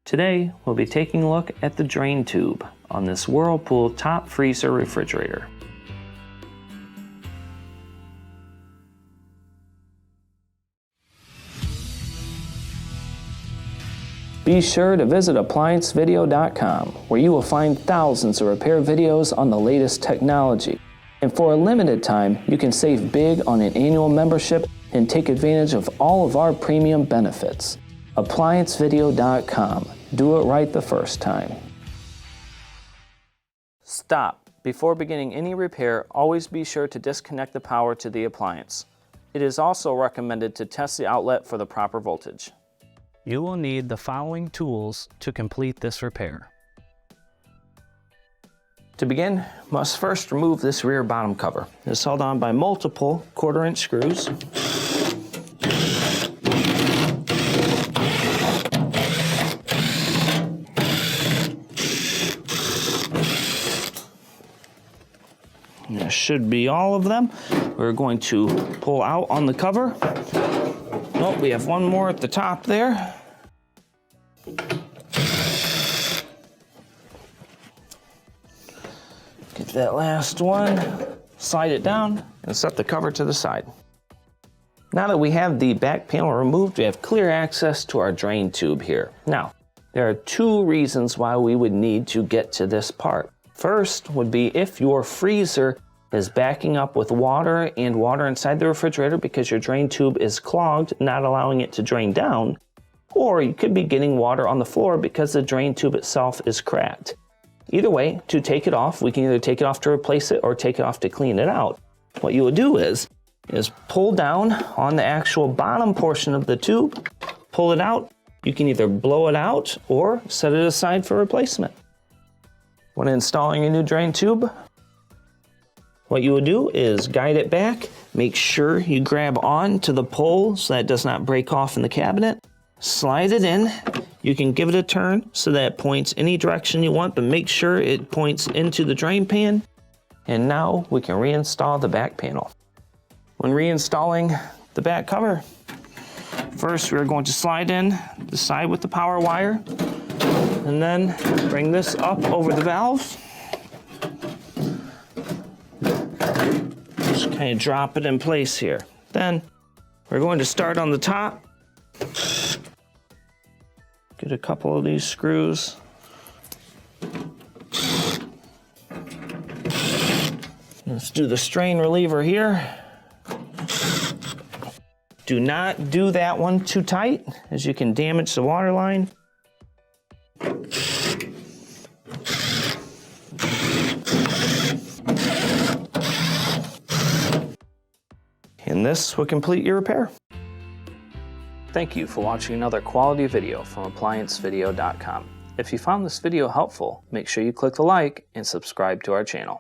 Today, we'll be taking a look at the drain tube on this Whirlpool top freezer refrigerator. Be sure to visit ApplianceVideo.com, where you will find thousands of repair videos on the latest technology. And for a limited time, you can save big on an annual membership and take advantage of all of our premium benefits. ApplianceVideo.com. Do it right the first time. Stop. Before beginning any repair, always be sure to disconnect the power to the appliance. It is also recommended to test the outlet for the proper voltage. You will need the following tools to complete this repair. To begin, you must first remove this rear bottom cover. It's held on by multiple 1/4-inch screws. And there should be all of them. We're going to pull out on the cover. Oh, we have one more at the top there. Get that last one, slide it down, and set the cover to the side. Now that we have the back panel removed, we have clear access to our drain tube here. Now, there are two reasons why we would need to get to this part. First would be if your freezer is backing up with water and water inside the refrigerator because your drain tube is clogged, not allowing it to drain down, or you could be getting water on the floor because the drain tube itself is cracked. Either way, to take it off, we can either take it off to replace it or take it off to clean it out. What you will do is pull down on the actual bottom portion of the tube, pull it out. You can either blow it out or set it aside for replacement. When installing a new drain tube, what you will do is guide it back. Make sure you grab on to the pole so that it does not break off in the cabinet. Slide it in. You can give it a turn so that it points any direction you want, but make sure it points into the drain pan. And now we can reinstall the back panel. When reinstalling the back cover, first we're going to slide in the side with the power wire, and then bring this up over the valve. Just kind of drop it in place here. Then we're going to start on the top. Get a couple of these screws. Let's do the strain reliever here. Do not do that one too tight, as you can damage the water line. And this will complete your repair. Thank you for watching another quality video from ApplianceVideo.com. If you found this video helpful, make sure you click the like and subscribe to our channel.